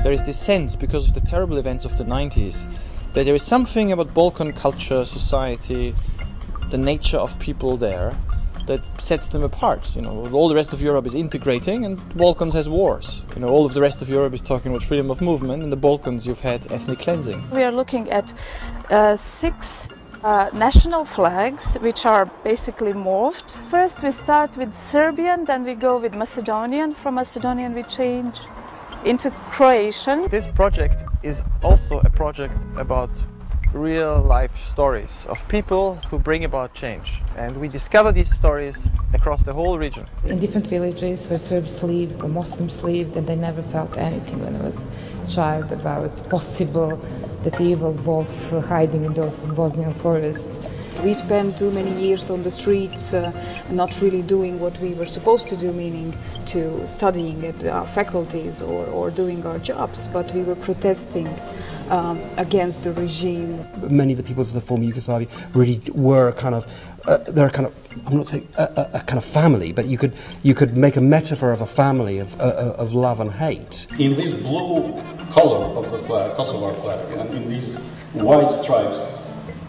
There is this sense, because of the terrible events of the 90s, that there is something about Balkan culture, society, the nature of people there, that sets them apart. You know, all the rest of Europe is integrating, and the Balkans has wars. You know, all of the rest of Europe is talking about freedom of movement. In the Balkans, you've had ethnic cleansing. We are looking at 6 national flags, which are basically morphed. First, we start with Serbian, then we go with Macedonian. From Macedonian, we change into Croatian. This project is also a project about real life stories of people who bring about change, and we discover these stories across the whole region. In different villages where Serbs lived or Muslims lived, and they never felt anything when I was a child about possible that evil wolf hiding in those Bosnian forests. We spent too many years on the streets, not really doing what we were supposed to do, meaning to studying at our faculties or doing our jobs, but we were protesting against the regime. Many of the peoples of the former Yugoslavia really were kind of, they're kind of, I'm not saying a kind of family, but you could make a metaphor of a family of love and hate. In this blue color of the flag, Kosovo flag, and in these white stripes,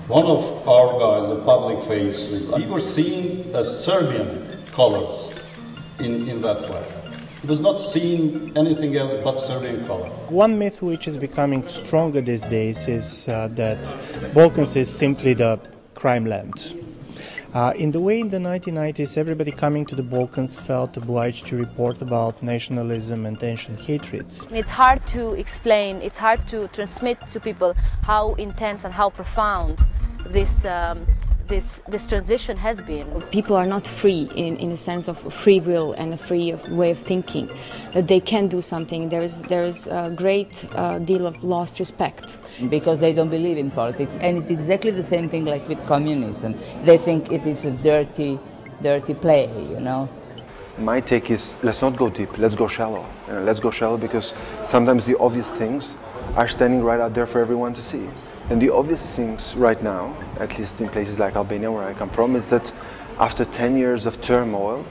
one of our guys, the public face, he was seeing the Serbian colors in that flag. He was not seeing anything else but Serbian color. One myth which is becoming stronger these days is that Balkans is simply the crime land. In the way in the 1990s everybody coming to the Balkans felt obliged to report about nationalism and ancient hatreds. It's hard to explain, it's hard to transmit to people how intense and how profound this transition has been. People are not free in a sense of free will and a free way of thinking, that they can do something. There is a great deal of lost respect. Because they don't believe in politics, and it's exactly the same thing like with communism. They think it is a dirty play, you know. My take is, let's not go deep, let's go shallow. Let's go shallow because sometimes the obvious things are standing right out there for everyone to see. And the obvious things right now, at least in places like Albania, where I come from, is that after 10 years of turmoil,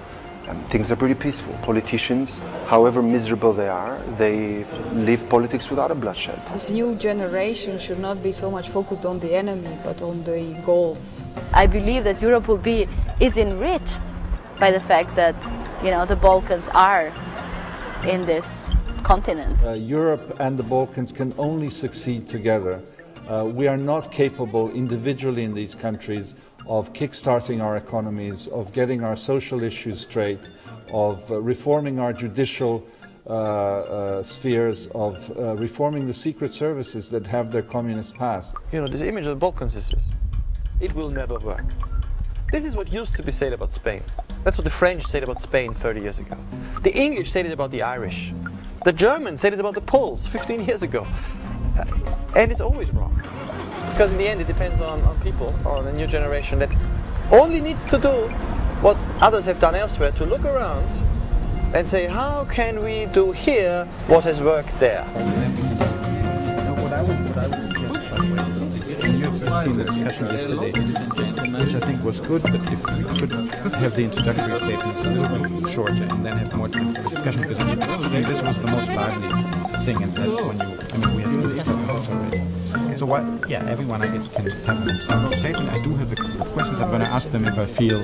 things are pretty peaceful. Politicians, however miserable they are, they live politics without a bloodshed. This new generation should not be so much focused on the enemy, but on the goals. I believe that Europe is enriched by the fact that, you know, the Balkans are in this continent. Europe and the Balkans can only succeed together. We are not capable individually in these countries of kickstarting our economies, of getting our social issues straight, of reforming our judicial spheres, of reforming the secret services that have their communist past. You know, this image of the Balkans is just, it will never work. This is what used to be said about Spain. That's what the French said about Spain 30 years ago. The English said it about the Irish. The Germans said it about the Poles 15 years ago. And it's always wrong. Because in the end it depends on people, or the new generation that only needs to do what others have done elsewhere, to look around and say, how can we do here what has worked there? What I would suggest, by the way, is you've seen the discussion yesterday, which I think was good, but if we could have the introductory statements a little bit shorter and then have more time for discussion, because I think this was the most lively thing, and that's when you, I mean, we have to discuss this already. So what, yeah, everyone I guess can have an statement. I do have a couple of questions. I'm going to ask them if I feel